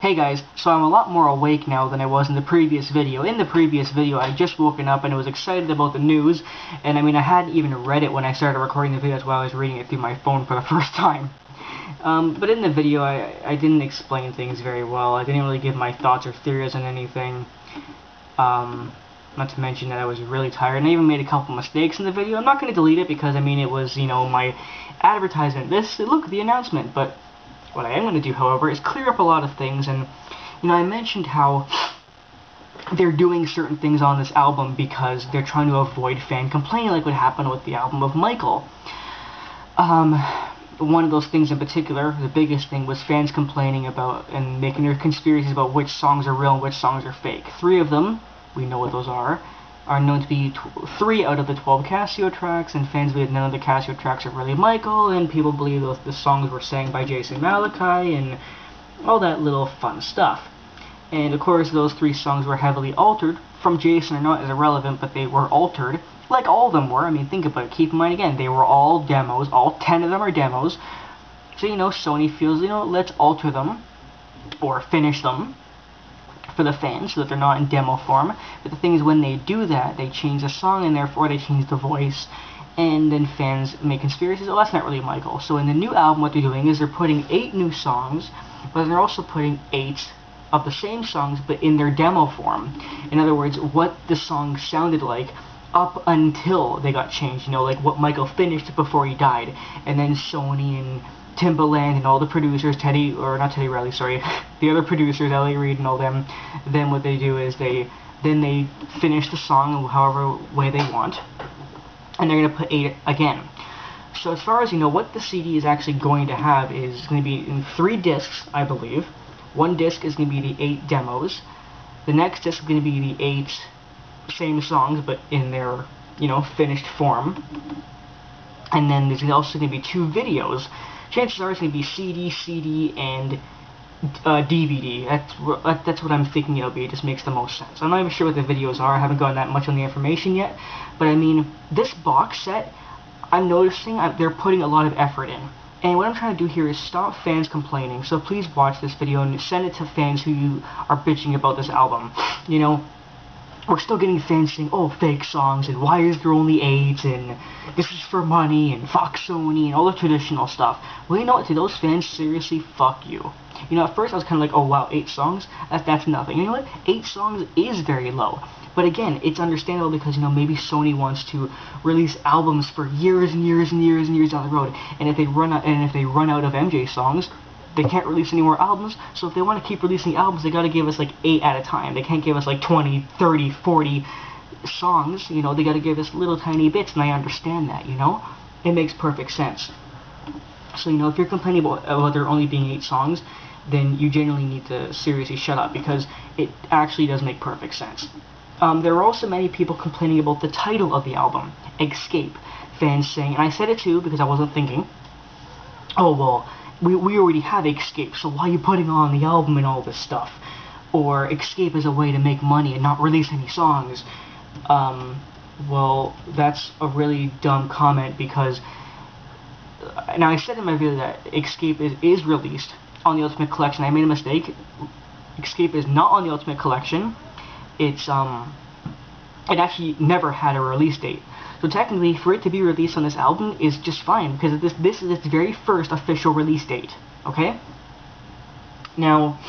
Hey guys, so I'm a lot more awake now than I was in the previous video. In the previous video, I had just woken up and was excited about the news, and I mean, I hadn't even read it when I started recording the video. That's why I was reading it through my phone for the first time. But in the video, I didn't explain things very well. I didn't really give my thoughts or theories on anything. Not to mention that I was really tired, and I even made a couple mistakes in the video. I'm not going to delete it because, I mean, it was, you know, my advertisement. Look, the announcement, but what I am going to do, however, is clear up a lot of things, and, you know, I mentioned how they're doing certain things on this album because they're trying to avoid fan complaining, like what happened with the album of Michael. One of those things in particular, the biggest thing, was fans complaining about and making their conspiracies about which songs are real and which songs are fake. 3 of them, we know what those are known to be 3 out of the 12 Casio tracks, and fans believe none of the Casio tracks are really Michael, and people believe the songs were sang by Jason Malachi, and all that little fun stuff. And of course, those 3 songs were heavily altered. From Jason or not is irrelevant, but they were altered, like all of them were. I mean, think about it. Keep in mind again, they were all demos. All 10 of them are demos. So, you know, Sony feels, you know, let's alter them, or finish them, for the fans, so that they're not in demo form. But the thing is, when they do that, they change the song, and therefore they change the voice, and then fans make conspiracies. Oh, that's not really Michael. So in the new album, what they're doing is they're putting 8 new songs, but they're also putting 8 of the same songs, but in their demo form. In other words, what the song sounded like up until they got changed, you know, like what Michael finished before he died. And then Sony and Timbaland and all the producers, not Teddy Riley, sorry, the other producers, L.A. Reid and all them, then what they do is they finish the song however way they want, and they're going to put 8 again. So as far as, you know, what the CD is actually going to have is going to be in 3 discs, I believe. One disc is going to be the 8 demos. The next disc is going to be the 8 same songs, but in their, you know, finished form. And then there's also going to be 2 videos. Chances are it's going to be CD, and DVD. That's what I'm thinking it'll be. It just makes the most sense. I'm not even sure what the videos are. I haven't gotten that much on the information yet. But I mean, this box set, I'm noticing they're putting a lot of effort in. And what I'm trying to do here is stop fans complaining. So please watch this video and send it to fans who are bitching about this album. You know, we're still getting fans saying, oh, fake songs, and why is there only 8, and this is for money, and fuck Sony, and all the traditional stuff. Well, you know what, to those fans, seriously, fuck you. You know, at first I was kind of like, oh wow, 8 songs? That's nothing. You know what, 8 songs is very low. But again, it's understandable because, you know, maybe Sony wants to release albums for years and years and years and years down the road, and if they run out of MJ songs, they can't release any more albums. So if they want to keep releasing albums, they got to give us like 8 at a time. They can't give us like 20, 30, 40 songs. You know, they got to give us little tiny bits, and I understand that, you know? It makes perfect sense. So, you know, if you're complaining about there only being 8 songs, then you generally need to seriously shut up, because it actually does make perfect sense. There are also many people complaining about the title of the album, Xscape. Fans saying, and I said it too because I wasn't thinking, oh, well, we already have Xscape, so why are you putting on the album and all this stuff? Or Xscape is a way to make money and not release any songs. Well, that's a really dumb comment, because now I said in my video that Xscape is released on the Ultimate Collection. I made a mistake. Xscape is not on the Ultimate Collection. It actually never had a release date. So technically, for it to be released on this album is just fine, because this is its very first official release date, okay? Now,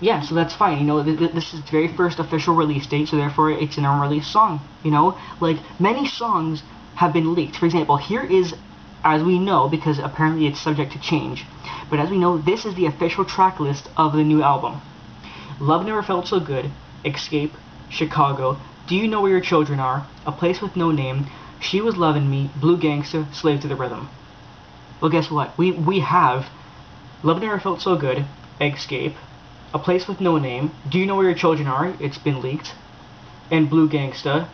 yeah, so that's fine, you know, this is its very first official release date, so therefore it's an unreleased song, you know? Like, many songs have been leaked. For example, here is, as we know, because apparently it's subject to change, but as we know, this is the official track list of the new album. Love Never Felt So Good, Xscape, Chicago, Do You Know Where Your Children Are, A Place With No Name, She Was Lovin' Me, Blue Gangsta, Slave to the Rhythm. Well, guess what? We have Love Never Felt So Good, Xscape, A Place With No Name, Do You Know Where Your Children Are, it's been leaked, and Blue Gangsta,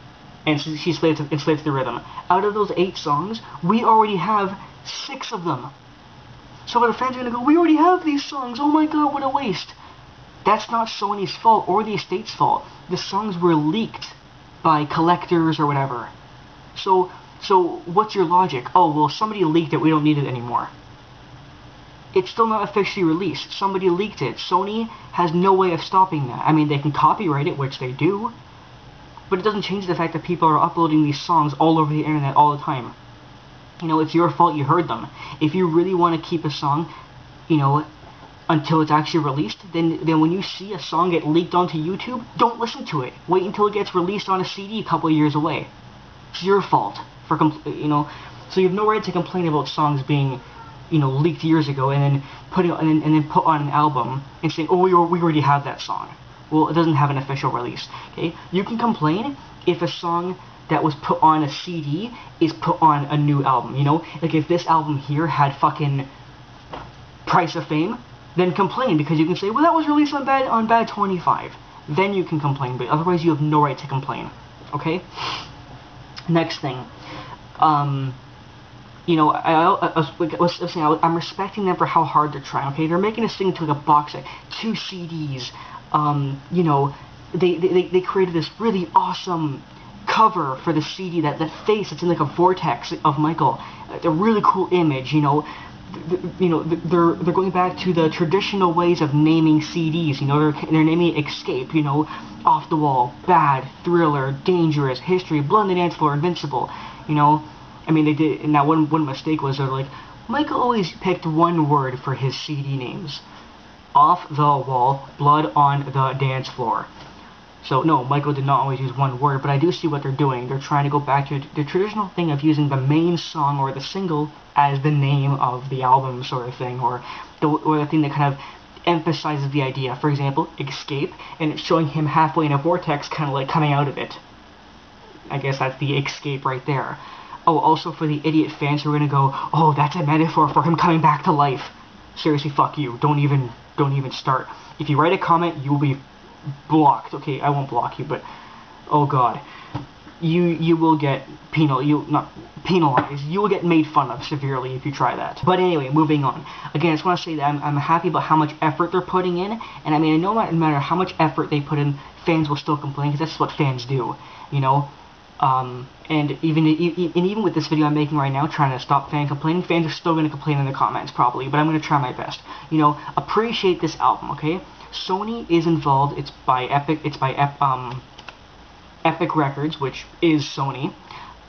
and She's Slave to the Rhythm. Out of those 8 songs, we already have 6 of them. So the fans are going to go, we already have these songs, oh my god, what a waste. That's not Sony's fault or the estate's fault. The songs were leaked by collectors or whatever. So what's your logic? Oh, well, somebody leaked it, we don't need it anymore. it's still not officially released. Somebody leaked it. Sony has no way of stopping that. I mean, they can copyright it, which they do, but it doesn't change the fact that people are uploading these songs all over the internet all the time. You know, it's your fault you heard them. If you really want to keep a song, you know, until it's actually released, then when you see a song get leaked onto YouTube, don't listen to it. Wait until it gets released on a CD a couple of years away. It's your fault for you know. So you have no right to complain about songs being, you know, leaked years ago and then put on an album and saying, oh, we already have that song. Well, it doesn't have an official release. Okay, you can complain if a song that was put on a CD is put on a new album. You know, like if this album here had fucking Price of Fame, then complain, because you can say, well, that was released on Bad 25. Then you can complain, but otherwise you have no right to complain. Okay. Next thing. You know, I'm respecting them for how hard they're trying. Okay, they're making this thing into like a box set, 2 CDs. You know, they created this really awesome cover for the CD, that face that's in like a vortex of Michael. A really cool image. You know, they're going back to the traditional ways of naming CDs. You know, they're naming Xscape. You know, Off the Wall, Bad, Thriller, Dangerous, History, Blood on the Dance Floor, Invincible. You know. I mean, they did. Now, one mistake was they're like, Michael always picked one word for his CD names: Off the Wall, Blood on the Dance Floor. So no, Michael did not always use one word, but I do see what they're doing. They're trying to go back to the traditional thing of using the main song or the single as the name of the album, sort of thing, or the thing that kind of emphasizes the idea. For example, Xscape, and it's showing him halfway in a vortex, kind of like coming out of it. I guess that's the Xscape right there. Oh, also for the idiot fans who are gonna go, oh, that's a metaphor for him coming back to life. Seriously, fuck you. Don't even start. If you write a comment, you will be blocked. Okay, I won't block you, but oh god, you will get penalized. You will get made fun of severely if you try that. But anyway, moving on. Again, I just want to say that I'm happy about how much effort they're putting in, and I mean, I know no matter how much effort they put in, fans will still complain, because that's what fans do. You know. And even with this video I'm making right now, trying to stop fan complaining, fans are still going to complain in the comments, probably, but I'm going to try my best. You know, appreciate this album, okay? Sony is involved. It's by Epic Records, which is Sony.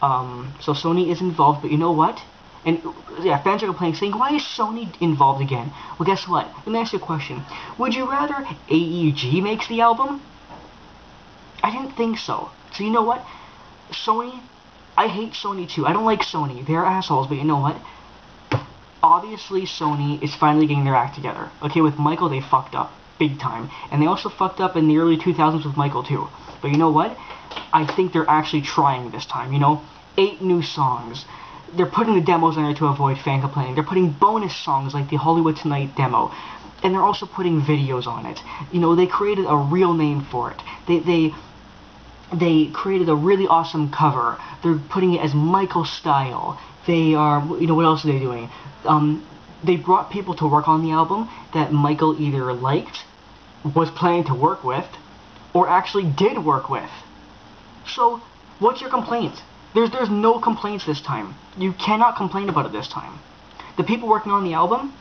So Sony is involved, but you know what? And yeah, fans are complaining, saying, why is Sony involved again? Well, guess what? Let me ask you a question. Would you rather AEG makes the album? I didn't think so. So you know what? Sony, I hate Sony too. I don't like Sony. They're assholes, but you know what? Obviously, Sony is finally getting their act together. Okay, with Michael, they fucked up big time. And they also fucked up in the early 2000s with Michael too. But you know what? I think they're actually trying this time, you know? 8 new songs. They're putting the demos in there to avoid fan complaining. They're putting bonus songs like the Hollywood Tonight demo. And they're also putting videos on it. You know, they created a real name for it. They created a really awesome cover. They're putting it as Michael style. They are, you know, what else are they doing? They brought people to work on the album that Michael either liked, was planning to work with, or actually did work with. So, what's your complaint? There's no complaints this time. You cannot complain about it this time. The people working on the album,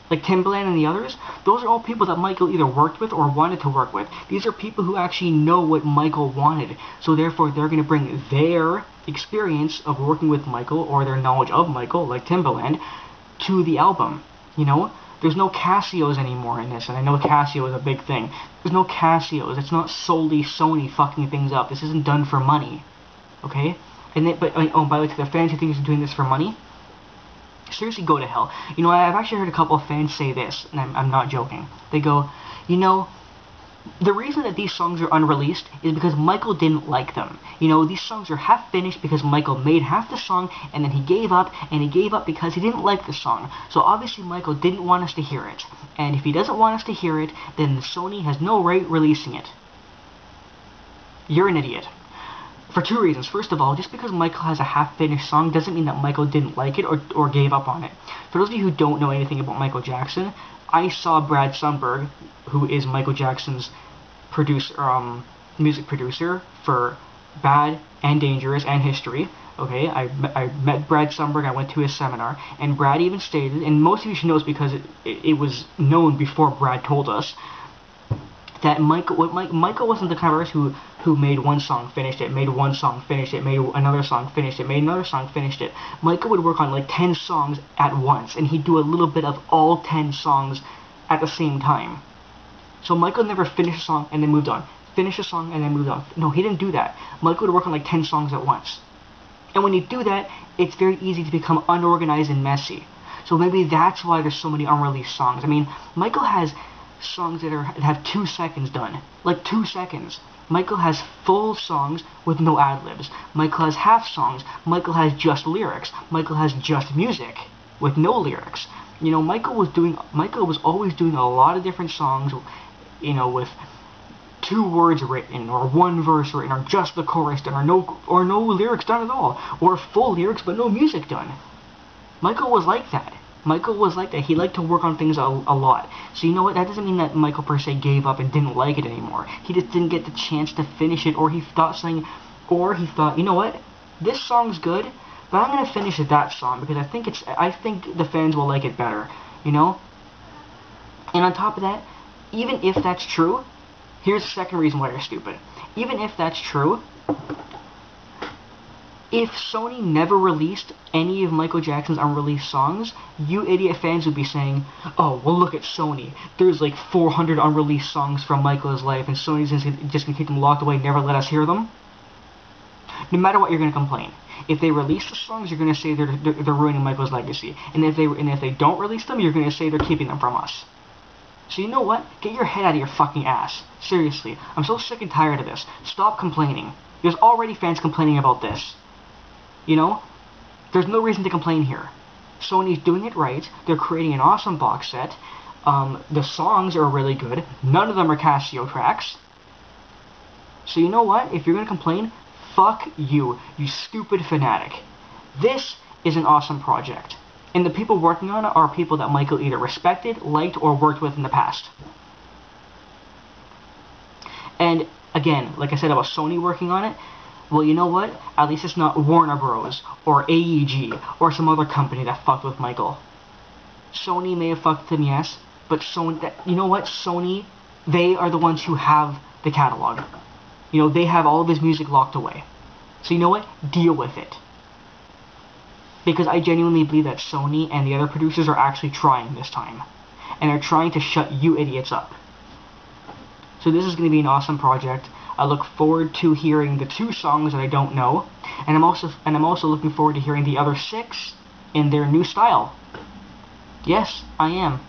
like Timbaland and the others, those are all people that Michael either worked with or wanted to work with. These are people who actually know what Michael wanted, so therefore they're going to bring their experience of working with Michael, or their knowledge of Michael, like Timbaland, to the album. You know? There's no Casios anymore in this, and I know Casio is a big thing. There's no Casios. It's not solely Sony fucking things up. This isn't done for money. Okay? And oh, by the way, to the fans who think he's doing this for money, seriously, go to hell. You know, I've actually heard a couple of fans say this, and I'm not joking. They go, you know, the reason that these songs are unreleased is because Michael didn't like them. You know, these songs are half finished because Michael made half the song, and then he gave up, and he gave up because he didn't like the song. So obviously Michael didn't want us to hear it. And if he doesn't want us to hear it, then Sony has no right releasing it. You're an idiot. For 2 reasons. First of all, just because Michael has a half-finished song doesn't mean that Michael didn't like it or gave up on it. For those of you who don't know anything about Michael Jackson, I saw Brad Sundberg, who is Michael Jackson's producer, music producer for Bad and Dangerous and History. Okay, I met Brad Sumberg, I went to his seminar, and Brad even stated, and most of you should know this because it was known before Brad told us, that Michael wasn't the kind of artist who made one song, finished it, made one song, finished it, made another song, finished it, made another song, finished it. Michael would work on like 10 songs at once, and he'd do a little bit of all 10 songs at the same time. So Michael never finished a song and then moved on. Finished a song and then moved on. No, he didn't do that. Michael would work on like 10 songs at once. And when you do that, it's very easy to become unorganized and messy. So maybe that's why there's so many unreleased songs. I mean, Michael has songs that have 2 seconds done. Like 2 seconds. Michael has full songs with no ad-libs. Michael has half songs. Michael has just lyrics. Michael has just music with no lyrics. You know, Michael was always doing a lot of different songs, you know, with 2 words written, or 1 verse written, or just the chorus done, or no lyrics done at all, or full lyrics but no music done. Michael was like that. Michael was like that. He liked to work on things a lot. So you know what? That doesn't mean that Michael per se gave up and didn't like it anymore. He just didn't get the chance to finish it, or he thought, you know what? This song's good, but I'm gonna finish that song because I think the fans will like it better. You know? And on top of that, even if that's true, here's the second reason why you're stupid. Even if that's true, if Sony never released any of Michael Jackson's unreleased songs, you idiot fans would be saying, oh, well look at Sony. There's like 400 unreleased songs from Michael's life and Sony's just going to keep them locked away, never let us hear them. No matter what, you're going to complain. If they release the songs, you're going to say they're ruining Michael's legacy. And if they don't release them, you're going to say they're keeping them from us. So you know what? Get your head out of your fucking ass. Seriously. I'm so sick and tired of this. Stop complaining. There's already fans complaining about this. You know? There's no reason to complain here. Sony's doing it right. They're creating an awesome box set. The songs are really good. None of them are Casio tracks. So you know what? If you're going to complain, fuck you, you stupid fanatic. This is an awesome project. And the people working on it are people that Michael either respected, liked, or worked with in the past. And again, like I said about Sony working on it, well, you know what? At least it's not Warner Bros. Or AEG or some other company that fucked with Michael. Sony may have fucked with him, yes, but Sony, you know what? Sony, they are the ones who have the catalog. You know, they have all of his music locked away. So you know what? Deal with it. Because I genuinely believe that Sony and the other producers are actually trying this time. And are trying to shut you idiots up. So this is going to be an awesome project. I look forward to hearing the 2 songs that I don't know. And I'm also looking forward to hearing the other 6 in their new style. Yes, I am.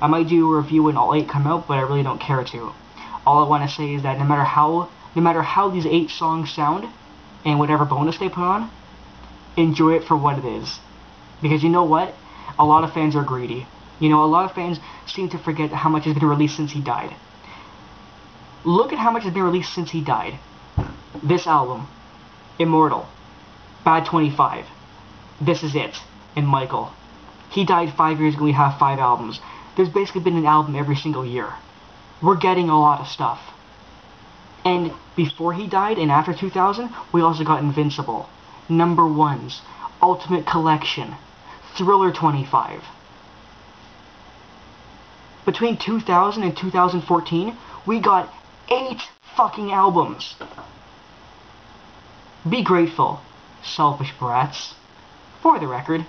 I might do a review when all 8 come out, but I really don't care to. All I want to say is that no matter how these 8 songs sound, and whatever bonus they put on, enjoy it for what it is. Because you know what? A lot of fans are greedy. You know, a lot of fans seem to forget how much has been released since he died. Look at how much has been released since he died. This album, Immortal, Bad 25, This Is It, and Michael. He died 5 years ago, we have 5 albums. There's basically been an album every single year. We're getting a lot of stuff. And before he died, and after 2000, we also got Invincible, Number 1s, Ultimate Collection, Thriller 25. Between 2000 and 2014, we got 8 fucking albums. Be grateful, selfish brats. For the record.